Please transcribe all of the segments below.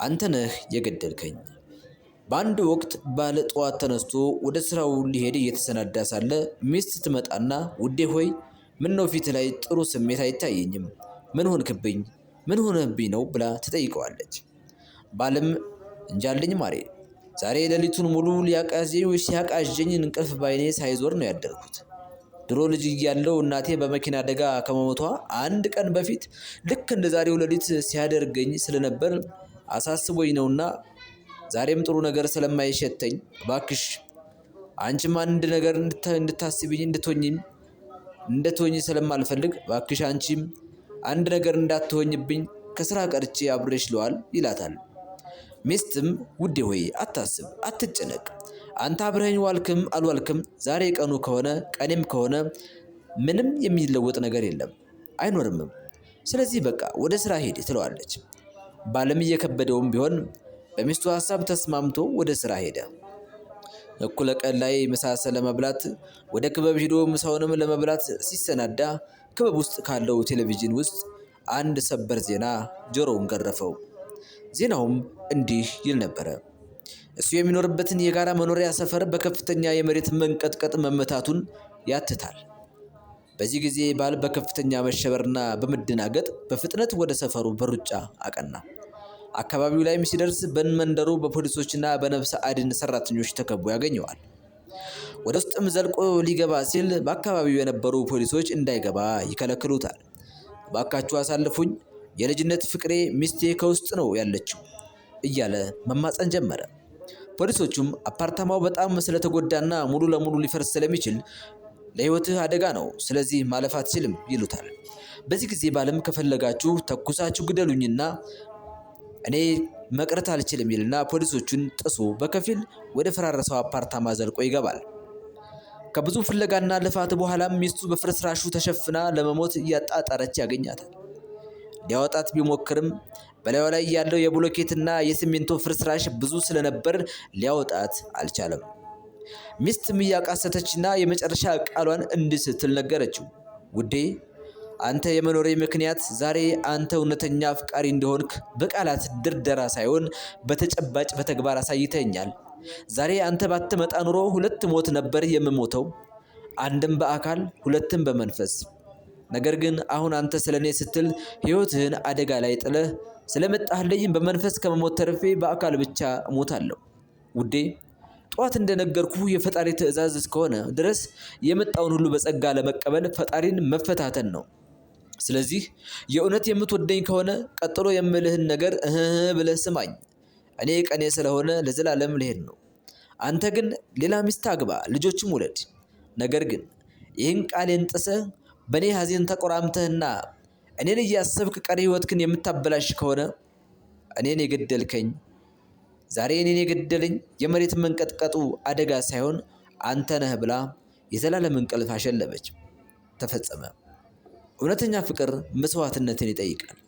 አንተ ነህ የገደልከኝ። በአንድ ወቅት ባለ ጠዋት ተነስቶ ወደ ስራው ሊሄድ እየተሰናዳ ሳለ ሚስት ትመጣና ውዴ ሆይ ምን ነው ፊት ላይ ጥሩ ስሜት አይታየኝም? ምን ሆንክብኝ? ምን ሆነብኝ ነው ብላ ትጠይቀዋለች። ባልም እንጃልኝ ማሬ ዛሬ ሌሊቱን ሙሉ ሲያቃዠኝ እንቅልፍ ባይኔ ሳይዞር ነው ያደርኩት። ድሮ ልጅ እያለሁ እናቴ በመኪና አደጋ ከመሞቷ አንድ ቀን በፊት ልክ እንደ ዛሬው ሌሊት ሲያደርገኝ ስለነበር አሳስቦኝ ነውና ዛሬም ጥሩ ነገር ስለማይሸተኝ እባክሽ አንቺም አንድ ነገር እንድታስቢኝ እንድትሆኚ ስለማልፈልግ እባክሽ አንቺም አንድ ነገር እንዳትሆኝብኝ ከስራ ቀርቼ አብሬሽ ልዋል ይላታል። ሚስትም ውዴ ሆይ አታስብ፣ አትጨነቅ። አንተ አብረኸኝ ዋልክም አልዋልክም ዛሬ ቀኑ ከሆነ ቀኔም ከሆነ ምንም የሚለወጥ ነገር የለም አይኖርምም። ስለዚህ በቃ ወደ ስራ ሄድ ትለዋለች። ባልም እየከበደውም ቢሆን በሚስቱ ሐሳብ ተስማምቶ ወደ ስራ ሄደ። እኩለ ቀን ላይ ምሳ ለመብላት ወደ ክበብ ሄዶ ምሳውንም ለመብላት ሲሰናዳ ክበብ ውስጥ ካለው ቴሌቪዥን ውስጥ አንድ ሰበር ዜና ጆሮውን ገረፈው። ዜናውም እንዲህ ይል ነበረ። እሱ የሚኖርበትን የጋራ መኖሪያ ሰፈር በከፍተኛ የመሬት መንቀጥቀጥ መመታቱን ያትታል። በዚህ ጊዜ ባል በከፍተኛ መሸበርና በመደናገጥ በፍጥነት ወደ ሰፈሩ በሩጫ አቀና። አካባቢው ላይም ሲደርስ በመንደሩ በፖሊሶችና በነፍስ አድን ሰራተኞች ተከቦ ያገኘዋል። ወደ ውስጥም ዘልቆ ሊገባ ሲል በአካባቢው የነበሩ ፖሊሶች እንዳይገባ ይከለክሉታል። እባካችሁ አሳልፉኝ፣ የልጅነት ፍቅሬ ሚስቴ ከውስጥ ነው ያለችው እያለ መማፀን ጀመረ። ፖሊሶቹም አፓርታማው በጣም ስለተጎዳና ሙሉ ለሙሉ ሊፈርስ ስለሚችል ለህይወትህ አደጋ ነው፣ ስለዚህ ማለፍ አትችልም ይሉታል። በዚህ ጊዜ ባልም ከፈለጋችሁ ተኩሳችሁ ግደሉኝና እኔ መቅረት አልችልም ይልና ፖሊሶቹን ጥሶ በከፊል ወደ ፈራረሰው አፓርታማ ዘልቆ ይገባል። ከብዙ ፍለጋና ልፋት በኋላም ሚስቱ በፍርስራሹ ተሸፍና ለመሞት እያጣጣረች ያገኛታል። ሊያወጣት ቢሞክርም በላዩ ላይ ያለው የብሎኬትና የሲሚንቶ ፍርስራሽ ብዙ ስለነበር ሊያወጣት አልቻለም። ሚስትም እያቃሰተችና የመጨረሻ ቃሏን እንዲህ ስትል ነገረችው። ውዴ አንተ የመኖሬ ምክንያት ዛሬ አንተ እውነተኛ አፍቃሪ እንደሆንክ በቃላት ድርደራ ሳይሆን በተጨባጭ በተግባር አሳይተኛል። ዛሬ አንተ ባትመጣ ኑሮ ሁለት ሞት ነበር የምሞተው፣ አንድም በአካል ሁለትም በመንፈስ። ነገር ግን አሁን አንተ ስለኔ ስትል ህይወትህን አደጋ ላይ ጥለህ ስለመጣህልኝ በመንፈስ ከመሞት ተርፌ በአካል ብቻ እሞታለሁ። ውዴ ጠዋት እንደነገርኩህ የፈጣሪ ትእዛዝ እስከሆነ ድረስ የመጣውን ሁሉ በጸጋ ለመቀበል ፈጣሪን መፈታተን ነው። ስለዚህ የእውነት የምትወደኝ ከሆነ ቀጥሎ የምልህን ነገር ብለህ ስማኝ። እኔ ቀኔ ስለሆነ ለዘላለም ልሄድ ነው። አንተ ግን ሌላ ሚስት አግባ፣ ልጆችም ውለድ። ነገር ግን ይህን ቃሌን ጥሰህ በእኔ ሐዘን ተቆራምተህና እኔን እያሰብክ ቀሪ ህይወትክን የምታበላሽ ከሆነ እኔን የገደልከኝ ዛሬ እኔን የገደለኝ የመሬት መንቀጥቀጡ አደጋ ሳይሆን አንተ ነህ ብላ የዘላለም እንቅልፍ አሸለበች። ተፈጸመ። እውነተኛ ፍቅር መስዋዕትነትን ይጠይቃል።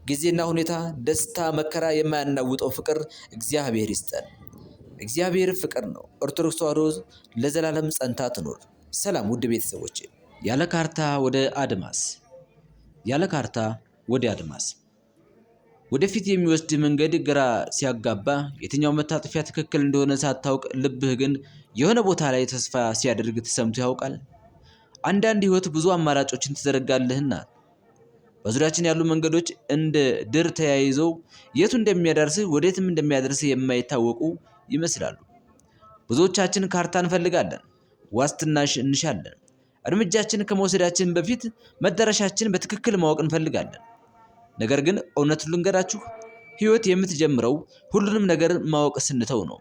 ጊዜና ሁኔታ፣ ደስታ፣ መከራ የማያናውጠው ፍቅር እግዚአብሔር ይስጠን። እግዚአብሔር ፍቅር ነው። ኦርቶዶክስ ተዋሕዶ ለዘላለም ጸንታ ትኖር። ሰላም ውድ ቤተሰቦቼ። ያለ ካርታ ወደ አድማስ። ያለ ካርታ ወደ አድማስ። ወደፊት የሚወስድ መንገድ ግራ ሲያጋባ፣ የትኛው መታጠፊያ ትክክል እንደሆነ ሳታውቅ ልብህ ግን የሆነ ቦታ ላይ ተስፋ ሲያደርግ ተሰምቶ ያውቃል? አንዳንድ ህይወት ብዙ አማራጮችን ትዘረጋልህና በዙሪያችን ያሉ መንገዶች እንደ ድር ተያይዘው የቱ እንደሚያደርስህ ወዴትም እንደሚያደርስህ የማይታወቁ ይመስላሉ። ብዙዎቻችን ካርታ እንፈልጋለን፣ ዋስትና እንሻለን። እርምጃችን ከመውሰዳችን በፊት መዳረሻችን በትክክል ማወቅ እንፈልጋለን። ነገር ግን እውነቱን ልንገራችሁ፣ ህይወት የምትጀምረው ሁሉንም ነገር ማወቅ ስንተው ነው።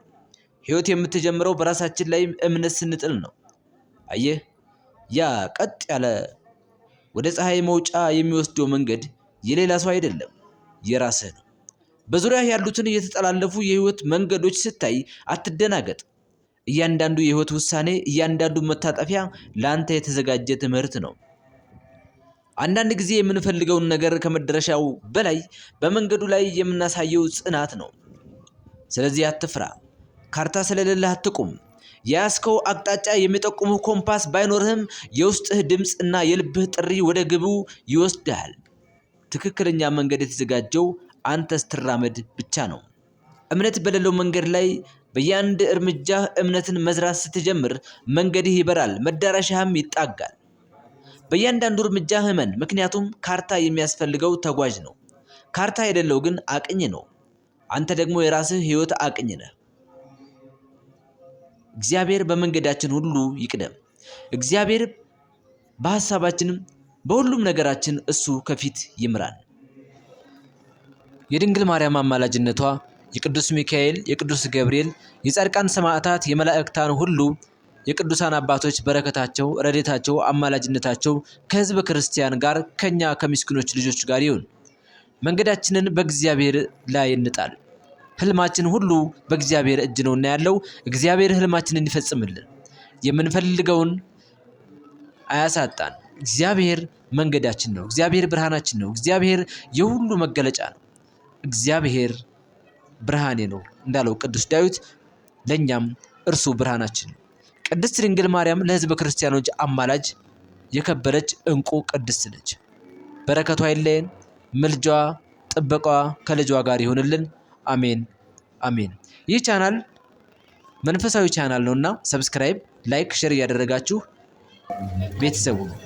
ህይወት የምትጀምረው በራሳችን ላይ እምነት ስንጥል ነው። አየህ፣ ያ ቀጥ ያለ ወደ ፀሐይ መውጫ የሚወስደው መንገድ የሌላ ሰው አይደለም፣ የራስህ ነው። በዙሪያ ያሉትን የተጠላለፉ የህይወት መንገዶች ስታይ አትደናገጥ። እያንዳንዱ የህይወት ውሳኔ፣ እያንዳንዱ መታጠፊያ ለአንተ የተዘጋጀ ትምህርት ነው። አንዳንድ ጊዜ የምንፈልገውን ነገር ከመድረሻው በላይ በመንገዱ ላይ የምናሳየው ጽናት ነው። ስለዚህ አትፍራ። ካርታ ስለሌለህ አትቁም። የያዝከው አቅጣጫ የሚጠቁምህ ኮምፓስ ባይኖርህም የውስጥህ ድምፅ እና የልብህ ጥሪ ወደ ግቡ ይወስድሃል። ትክክለኛ መንገድ የተዘጋጀው አንተ ስትራመድ ብቻ ነው። እምነት በሌለው መንገድ ላይ በየአንድ እርምጃህ እምነትን መዝራት ስትጀምር መንገድህ ይበራል፣ መዳረሻህም ይጣጋል። በእያንዳንዱ እርምጃህ እመን፣ ምክንያቱም ካርታ የሚያስፈልገው ተጓዥ ነው። ካርታ የሌለው ግን አቅኝ ነው። አንተ ደግሞ የራስህ ሕይወት አቅኝ ነህ። እግዚአብሔር በመንገዳችን ሁሉ ይቅደም። እግዚአብሔር በሐሳባችንም በሁሉም ነገራችን እሱ ከፊት ይምራን። የድንግል ማርያም አማላጅነቷ፣ የቅዱስ ሚካኤል፣ የቅዱስ ገብርኤል፣ የጻድቃን ሰማዕታት፣ የመላእክታን ሁሉ የቅዱሳን አባቶች በረከታቸው፣ ረድኤታቸው፣ አማላጅነታቸው ከሕዝበ ክርስቲያን ጋር ከኛ ከምስኪኖች ልጆች ጋር ይሁን። መንገዳችንን በእግዚአብሔር ላይ እንጣል። ህልማችን ሁሉ በእግዚአብሔር እጅ ነውና ያለው እግዚአብሔር ህልማችንን ይፈጽምልን። የምንፈልገውን አያሳጣን። እግዚአብሔር መንገዳችን ነው። እግዚአብሔር ብርሃናችን ነው። እግዚአብሔር የሁሉ መገለጫ ነው። እግዚአብሔር ብርሃኔ ነው እንዳለው ቅዱስ ዳዊት፣ ለኛም እርሱ ብርሃናችን ነው። ቅድስት ድንግል ማርያም ለሕዝበ ክርስቲያኖች አማላጅ የከበረች ዕንቁ ቅድስት ነች። በረከቷ አይለየን። ምልጃዋ ጥበቃዋ ከልጇ ጋር ይሁንልን። አሜን አሜን። ይህ ቻናል መንፈሳዊ ቻናል ነውና ሰብስክራይብ፣ ላይክ፣ ሼር እያደረጋችሁ ቤተሰቡ ነው።